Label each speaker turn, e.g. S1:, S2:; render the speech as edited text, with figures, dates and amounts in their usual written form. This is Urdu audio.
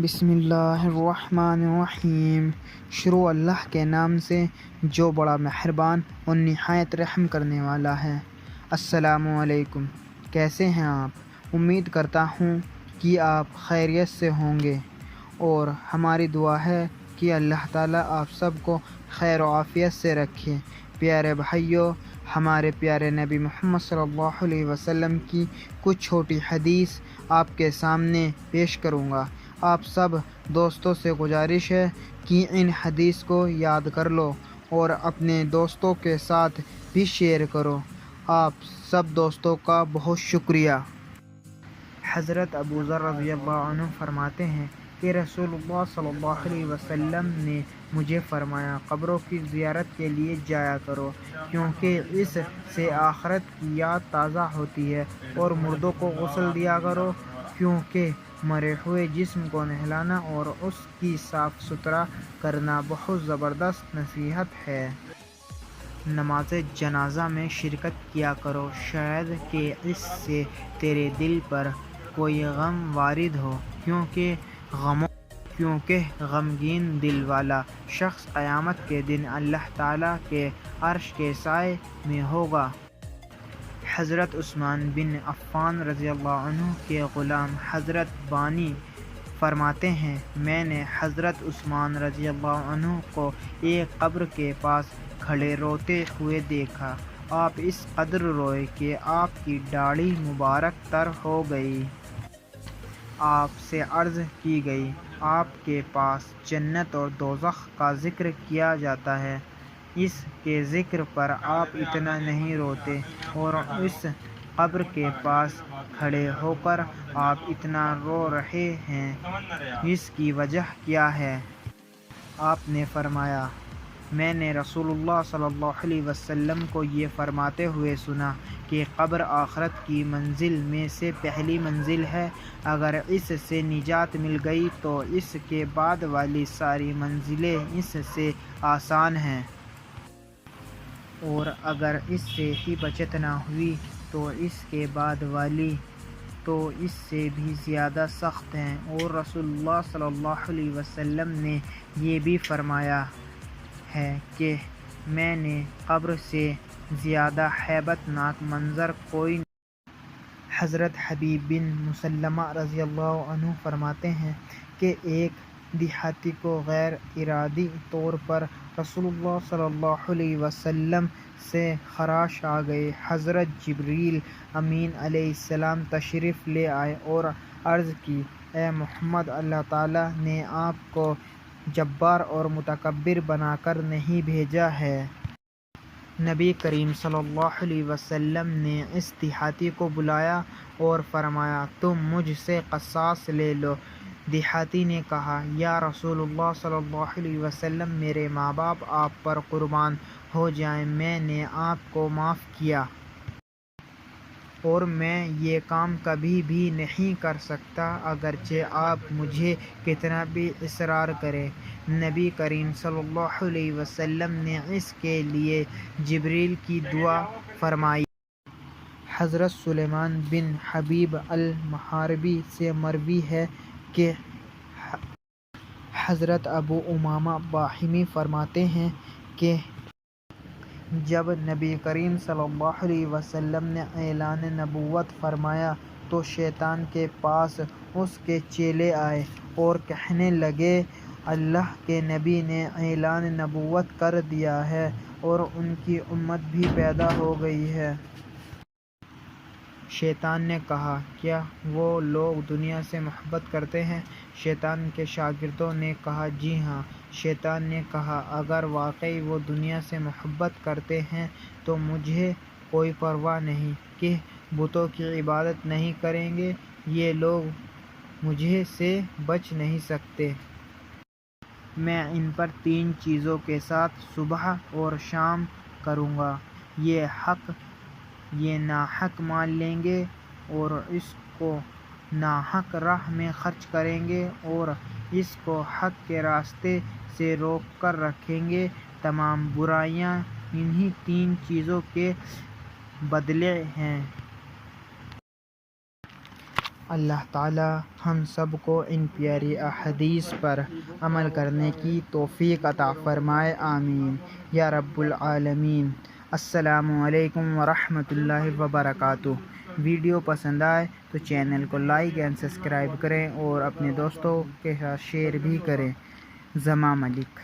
S1: بسم اللہ الرحمن الرحیم۔ شروع اللہ کے نام سے جو بڑا مہربان اور نہایت رحم کرنے والا ہے۔ السلام علیکم، کیسے ہیں آپ؟ امید کرتا ہوں کہ آپ خیریت سے ہوں گے، اور ہماری دعا ہے کہ اللہ تعالیٰ آپ سب کو خیر و عافیت سے رکھے۔ پیارے بھائیوں، ہمارے پیارے نبی محمد صلی اللہ علیہ وسلم کی کچھ چھوٹی حدیث آپ کے سامنے پیش کروں گا۔ آپ سب دوستوں سے گزارش ہے کہ ان حدیث کو یاد کر لو اور اپنے دوستوں کے ساتھ بھی شیئر کرو۔ آپ سب دوستوں کا بہت شکریہ۔ حضرت ابو ذر رضی اللہ عنہ فرماتے ہیں کہ رسول اللہ صلی اللہ علیہ وسلم نے مجھے فرمایا، قبروں کی زیارت کے لیے جایا کرو، کیونکہ اس سے آخرت کی یاد تازہ ہوتی ہے، اور مردوں کو غسل دیا کرو، کیونکہ مرے ہوئے جسم کو نہلانا اور اس کی صاف ستھرا کرنا بہت زبردست نصیحت ہے۔ نماز جنازہ میں شرکت کیا کرو، شاید کہ اس سے تیرے دل پر کوئی غم وارد ہو، کیونکہ غمگین دل والا شخص قیامت کے دن اللہ تعالیٰ کے عرش کے سائے میں ہوگا۔ حضرت عثمان بن عفان رضی اللہ عنہ کے غلام حضرت بانی فرماتے ہیں، میں نے حضرت عثمان رضی اللہ عنہ کو ایک قبر کے پاس کھڑے روتے ہوئے دیکھا۔ آپ اس قدر روئے کہ آپ کی داڑھی مبارک تر ہو گئی۔ آپ سے عرض کی گئی، آپ کے پاس جنت اور دوزخ کا ذکر کیا جاتا ہے، اس کے ذکر پر آپ اتنا نہیں روتے، اور اس قبر کے پاس کھڑے ہو کر آپ اتنا رو رہے ہیں، اس کی وجہ کیا ہے؟ آپ نے فرمایا، میں نے رسول اللہ صلی اللہ علیہ وسلم کو یہ فرماتے ہوئے سنا کہ قبر آخرت کی منزل میں سے پہلی منزل ہے، اگر اس سے نجات مل گئی تو اس کے بعد والی ساری منزلیں اس سے آسان ہیں، اور اگر اس سے ہی بچت نہ ہوئی تو اس کے بعد والی تو اس سے بھی زیادہ سخت ہیں۔ اور رسول اللہ صلی اللہ علیہ وسلم نے یہ بھی فرمایا ہے کہ میں نے قبر سے زیادہ ہیبت ناک منظر کوئی نہیں۔ حضرت حبیب بن مسلمہ رضی اللہ عنہ فرماتے ہیں کہ ایک دیہاتی کو غیر ارادی طور پر رسول اللہ صلی اللہ علیہ وسلم سے خراش آ گئی۔ حضرت جبریل امین علیہ السلام تشریف لے آئے اور عرض کی، اے محمد، اللہ تعالیٰ نے آپ کو جبار اور متکبر بنا کر نہیں بھیجا ہے۔ نبی کریم صلی اللہ علیہ وسلم نے اس دیہاتی کو بلایا اور فرمایا، تم مجھ سے قصاص لے لو۔ دیہاتی نے کہا، یا رسول اللہ صلی اللہ علیہ وسلم، میرے ماں باپ آپ پر قربان ہو جائیں، میں نے آپ کو معاف کیا، اور میں یہ کام کبھی بھی نہیں کر سکتا، اگرچہ آپ مجھے کتنا بھی اصرار کریں۔ نبی کریم صلی اللہ علیہ وسلم نے اس کے لیے جبریل کی دعا فرمائی۔ حضرت سلیمان بن حبیب المحاربی سے مروی ہے کہ حضرت ابو امامہ باہمی فرماتے ہیں کہ جب نبی کریم صلی اللہ علیہ وسلم نے اعلان نبوت فرمایا تو شیطان کے پاس اس کے چیلے آئے اور کہنے لگے، اللہ کے نبی نے اعلان نبوت کر دیا ہے اور ان کی امت بھی پیدا ہو گئی ہے۔ شیطان نے کہا، کیا وہ لوگ دنیا سے محبت کرتے ہیں؟ شیطان کے شاگردوں نے کہا، جی ہاں۔ شیطان نے کہا، اگر واقعی وہ دنیا سے محبت کرتے ہیں تو مجھے کوئی پرواہ نہیں کہ بتوں کی عبادت نہیں کریں گے، یہ لوگ مجھے سے بچ نہیں سکتے۔ میں ان پر 3 چیزوں کے ساتھ صبح اور شام کروں گا، یہ ناحق مال لیں گے اور اس کو ناحق راہ میں خرچ کریں گے، اور اس کو حق کے راستے سے روک کر رکھیں گے۔ تمام برائیاں انہی 3 چیزوں کے بدلے ہیں۔ اللہ تعالی ہم سب کو ان پیاری احادیث پر عمل کرنے کی توفیق عطا فرمائے، آمین یا رب العالمین۔ السلام علیکم ورحمۃ اللہ وبرکاتہ۔ ویڈیو پسند آئے تو چینل کو لائک اینڈ سبسکرائب کریں اور اپنے دوستوں کے ساتھ شیئر بھی کریں۔ زماں ملک۔